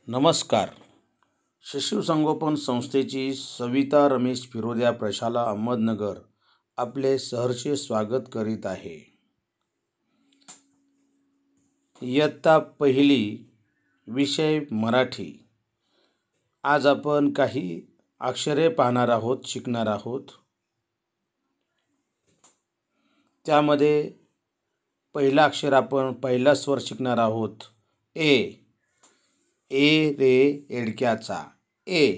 नमस्कार. शिशुसंगोपन संस्थेची सविता रमेश फिरोदिया प्रशाला अहमदनगर आपले सहर्ष स्वागत करीत आहे. इयत्ता पहिली, विषय मराठी. आज आपण काही अक्षरे पाहणार आहोत, शिकणार आहोत. त्यामध्ये पहिला अक्षर आपण पहिला स्वर शिकणार आहोत. ए रे एडक्याचा ए.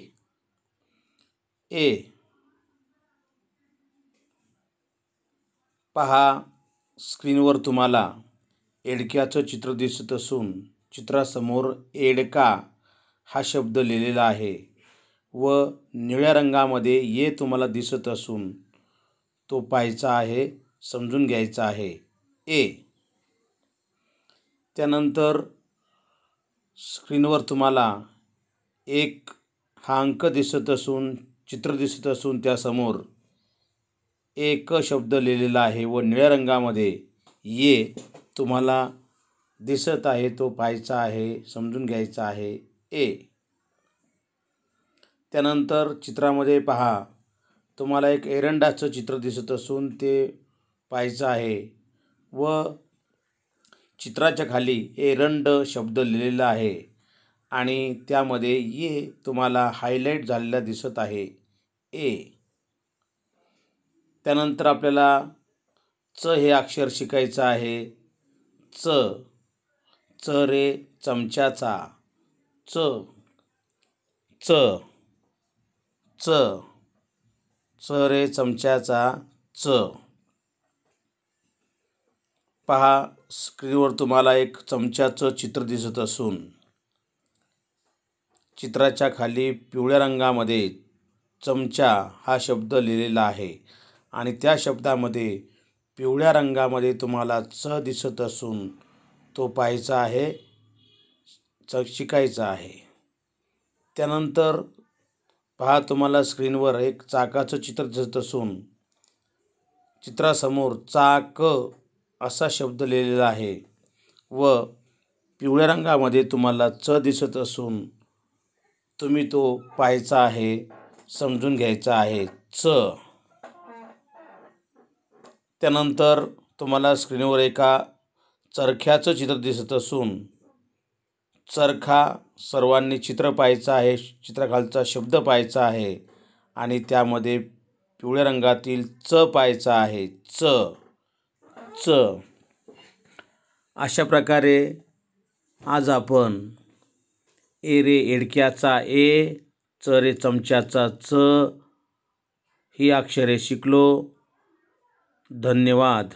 ए पहा, स्क्रीनवर तुम्हाला एडक्याचं चित्र दिसत असून चित्रासमोर एडका हा शब्द लिहिलेला आहे व निळ्या रंगामध्ये ये तुम्हाला दिसत असून तो पाहायचा आहे, समजून घ्यायचा आहे. ए. त्यानंतर स्क्रीनवर तुम्हाला एक हा अंक दिसत असून चित्र दिसत असून त्यासमोर एक शब्द लिहिलेला आहे व निळ्या रंगामध्ये ये तुम्हाला दिसत आहे, तो पाहायचा आहे, समजून घ्यायचा आहे. ए. त्यानंतर चित्रामध्ये पहा, तुम्हाला एक एरंडाचं चित्र दिसत असून ते पाहायचं आहे व चित्राच्या खाली एरंड शब्द लिहिलेला आहे आणि त्यामध्ये ये तुम्हाला हायलाईट झालेला दिसत आहे. ए. त्यानंतर आपल्याला च हे अक्षर शिकायचं आहे. च. च रे चमच्याचा च. च. च. च रे चमच्याचा च. पहा, स्क्रीनवर तुम्हाला एक चमच्याचं चित्र दिसत असून चित्राच्या खाली पिवळ्या रंगामध्ये चमचा हा शब्द लिहिलेला आहे आणि त्या शब्दामध्ये पिवळ्या रंगामध्ये तुम्हाला च दिसत असून तो पाहायचा आहे, शिकायचा आहे. त्यानंतर पहा, तुम्हाला स्क्रीनवर एक चाकाचं चित्र दिसत असून चित्रासमोर चाक असा शब्द लिहिलेला आहे व पिवळ्या रंगामध्ये तुम्हाला च दिसत असून तुम्ही तो पाहायचा आहे, समजून घ्यायचा आहे. च. त्यानंतर तुम्हाला स्क्रीनवर एका चरख्याचं चित्र दिसत असून चरखा सर्वांनी चित्र पाहायचं आहे, चित्राखालचा शब्द पाहायचा आहे आणि त्यामध्ये पिवळ्या रंगातील च पाहायचा आहे. च. च. अशा प्रकारे आज आपण ए रे एडक्याचा ए, च रे चमच्याचा च ही अक्षरे शिकलो. धन्यवाद.